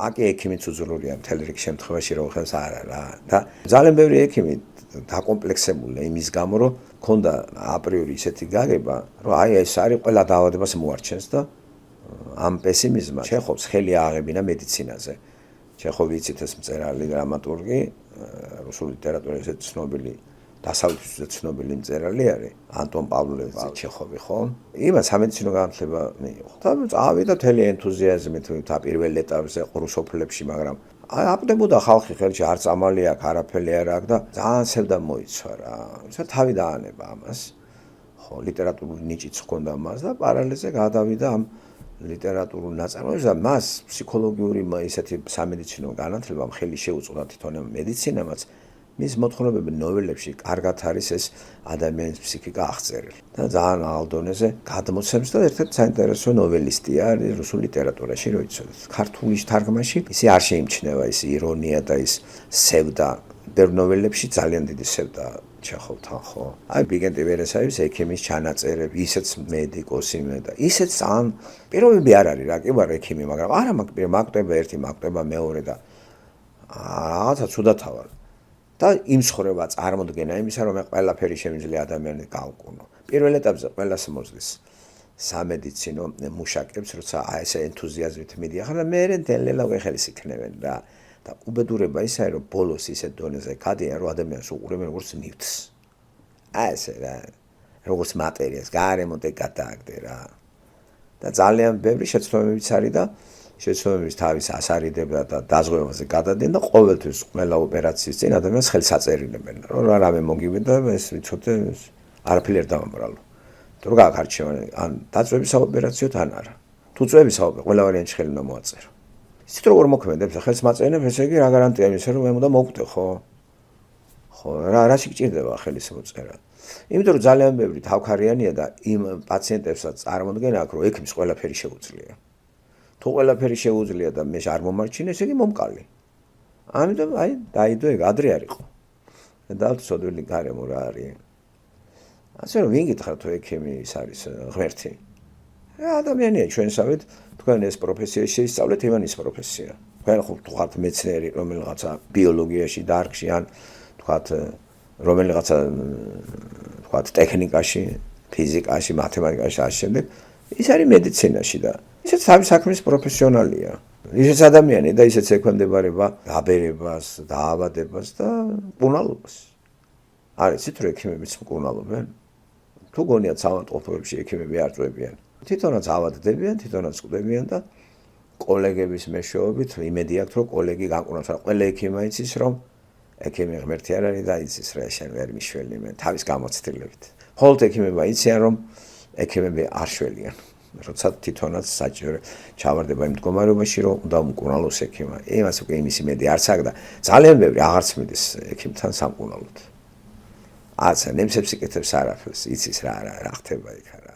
აკი ექიმიც უძლურია მთელ რიგ შემთხვევაში რომ ხელს არ არა და ძალიან ბევრი ექიმი დაკომპლექსებულია იმის გამო რომ ქონდა აპრიორი ისეთი გაგება რომ აი ეს არის ყველა დაავადებას მოარჩენს და ამ პესიმიზმმა ჩეხოვს ხელი ააღებინა მედიცინაზე. ჩეხოვი იცით ეს მწერალი დრამატურგი რუსული ლიტერატურის ცნობილი დასავლეთის ცნობილი მწერალი არის ანტონ პავლოვიჩ ჩეხოვი ხო? იმას სამედიცინო განათლება მიიღო და წავიდა თელი ენთუზიაზმით და პირველ ეტაპზე რუსოფლებში, მაგრამ აპდებოდა ხალხი ხელში არ წამალი აქვს, არაფერი არ აქვს და ძალიან სევდა მოიცვა რა. ისა თავი დაანება ამას. ხო, ლიტერატურული ნიჭიც ჰქონდა მას და პარალელზე გადავიდა ამ ლიტერატურულ ნაწარმოებს და მას ფსიქოლოგიური ისეთი სამედიცინო განათლება ხელი შეუწყდა თვითონ მედიცინამაც. მის მოთხრობები ნოველებში კარგად არის ეს ადამიანის ფსიქიკა აღწერილი და ძალიან აღალ დონეზე გადმოცემს და ერთ-ერთი საინტერესო ნოველისტია არის რუსულ ლიტერატურაში რო იცოდეთ. ქართულის თარგმანში ისე არ შეიმჩნევა ის ირონია და ის სევდა. ბევრ ნოველებში ძალიან დიდი სევდა ჩეხოვთან ხო. აი ბიგენტი ვერესაევის ექიმის ჩანაწერები, ისეც მედიკოსი და ისეც ძალიან პირობები არ არის რა, კი ვარ ექიმი, მაგრამ არა მაკვდება ერთი, მაკვდება მეორე და რაღაცა ცუდათა ვარ. და იმსხრევა წარმოდგენა იმისა, რომ ყველაფერი შემიძლია ადამიანს გაუკუნო. პირველ ეტაპზე ყველას მოსდის სამედიცინო მუშაკებს, როცა აი ეს ენთუზიაზმით მიდიახარ და მე ნელ-ნელა უხელის იქნებენ რა. და უბედურება ისაა, რომ ბოლოს ისეთ დონეზე გადიან, რომ ადამიანს უყურებენ როგორც ნივთს. აი ესე რა, როგორც მატერიას, გარემონტე გადააგდე რა. და ძალიან ბევრი შეცდომებიც არის და შეცდომების თავის ასარიდება და დაზღვევაზე გადადიან და ყოველთვის ყველა ოპერაციის წინ ადამიანს ხელს აწერილებენ, რომ რამე მოგივიდა ეს ვიცოდე არაფერი არ დავამბრალო. თუ რა გაარჩევენ, ან დაწვების საოპერაციო თან არა. თუ წვების საოპერაციო, ყველა ვარიანტი ხელი უნდა მოაწერო. ისეთ როგორ მოქმედებს, ხელს მაწენებ, ესე იგი რა გარანტია იმისა, რომ მე უნდა მოვკვდე ხო? ხო, რა სიგჭირდება ხელის მოწერა. იმიტომ რომ ძალიან ბევრი თავქარიანია და იმ პაციენტებსაც წარმოდგენა აქვს, რომ ექიმს ყველაფერი შეუძლია. თუ ყველაფერი შეუძლია და მე არ მომარჩინე, ესე იგი მომკალი. ამიტომ აი დაიდო ეგ ადრე არ იყო. და ცოდვილი გარემო რა არის. ასე რომ ვინ გითხრათ თუ ექიმი ის არის ღმერთი. ადამიანია ჩვენსავით, თქვენ ეს პროფესია შეისწავლეთ, იმანის პროფესია. თქვენ ხართ მეცნიერი, რომელიღაცა ბიოლოგიაში, დარგში ან თქვათ რომელიღაცა თქვათ ტექნიკაში, ფიზიკაში, მათემატიკაში ასე შემდეგ. ის არის მედიცინაში და ისეც თავის საქმის პროფესიონალია. ისეც ადამიანი და ისეც ექვემდებარება გაბერებას, დაავადებას და მკურნალობას. არის იცით რომ ექიმებიც მკურნალობენ? თუ გონიათ საავადმყოფოებში ექიმები არ წვებიან. თვითონაც ავადდებიან, თვითონაც წვდებიან და კოლეგების მეშვეობით იმედი აქვს რომ კოლეგი განკურნავს. ყველა ექიმი იცის რომ ექიმი ღმერთი არ არის და იცის რა შენ ვერ მიშველი მე თავის გამოცდილებით. მხოლოდ ექიმებმა იციან რომ ექიმები არ შველიან. როცა თვითონაც საჭირო ჩავარდება იმ მდგომარეობაში რომ უნდა უმკურნალოს ექიმმა. იმას უკვე იმის იმედი არც აქვს და ძალიან ბევრი აღარც მიდის ექიმთან სამკურნალოდ. არც ნემსებს იკეთებს არაფერს, იცის რა ხდება იქ.